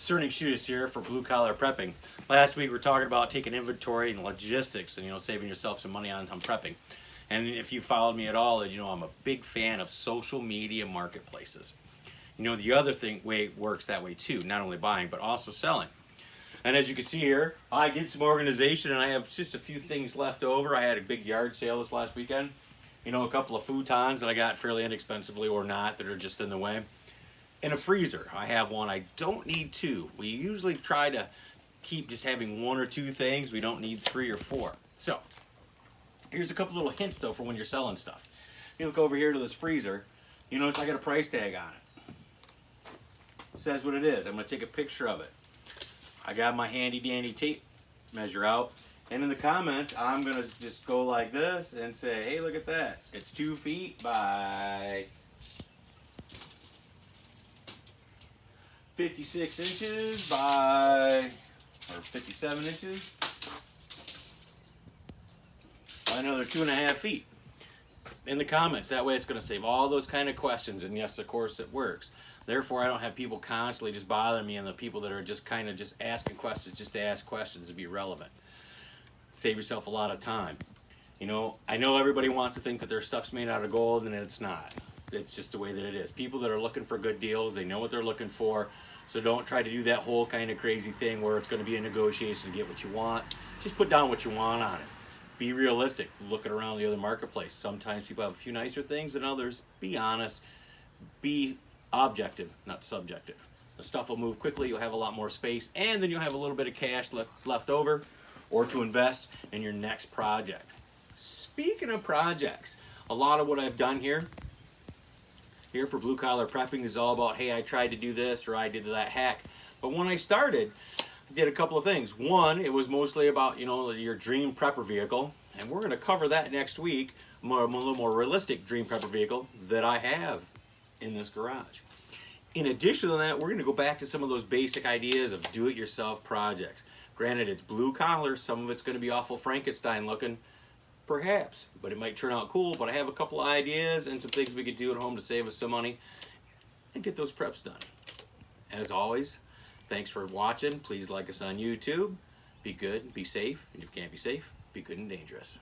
Discerning Shootist here for Blue Collar Prepping. Last week we were talking about taking inventory and logistics and saving yourself some money on prepping. And if you followed me at all, I'm a big fan of social media marketplaces. The other way it works that way too, not only buying but also selling. And as you can see here, I did some organization and I have just a few things left over. I had a big yard sale this last weekend. A couple of futons that I got fairly inexpensively or not that are just in the way. In a freezer, I have one. I don't need two. We usually try to keep just having one or two things. We don't need 3 or 4. So, here's a couple little hints though for when you're selling stuff. You look over here to this freezer, you notice I got a price tag on it. It says what it is. I'm going to take a picture of it. I got my handy dandy tape measure out. And in the comments, I'm going to just go like this and say, hey, look at that. It's 2 feet by 56 inches by, or 57 inches by another 2.5 feet. In the comments, that way it's going to save all those kind of questions, and yes, of course, it works. Therefore, I don't have people constantly just bothering me, and the people that are just kind of just asking questions just to ask questions to be relevant. Save yourself a lot of time. I know everybody wants to think that their stuff's made out of gold, and it's not. It's just the way that it is. People that are looking for good deals, they know what they're looking for, so don't try to do that whole kind of crazy thing where it's going to be a negotiation to get what you want. Just put down what you want on it. Be realistic. Look at around the other marketplace. Sometimes people have a few nicer things than others. Be honest. Be objective, not subjective. The stuff will move quickly. You'll have a lot more space, and then you'll have a little bit of cash left over or to invest in your next project. Speaking of projects, a lot of what I've done here for Blue Collar Prepping is all about, hey, I tried to do this or I did that hack. But when I started, I did a couple of things. One, it was mostly about, your dream prepper vehicle. And we're going to cover that next week, a little more realistic dream prepper vehicle that I have in this garage. In addition to that, we're going to go back to some of those basic ideas of do-it-yourself projects. Granted, it's blue collar. Some of it's going to be awful Frankenstein looking. Perhaps, but it might turn out cool. But I have a couple of ideas and some things we could do at home to save us some money and get those preps done. As always, thanks for watching. Please like us on YouTube. Be good, be safe, and if you can't be safe, be good and dangerous.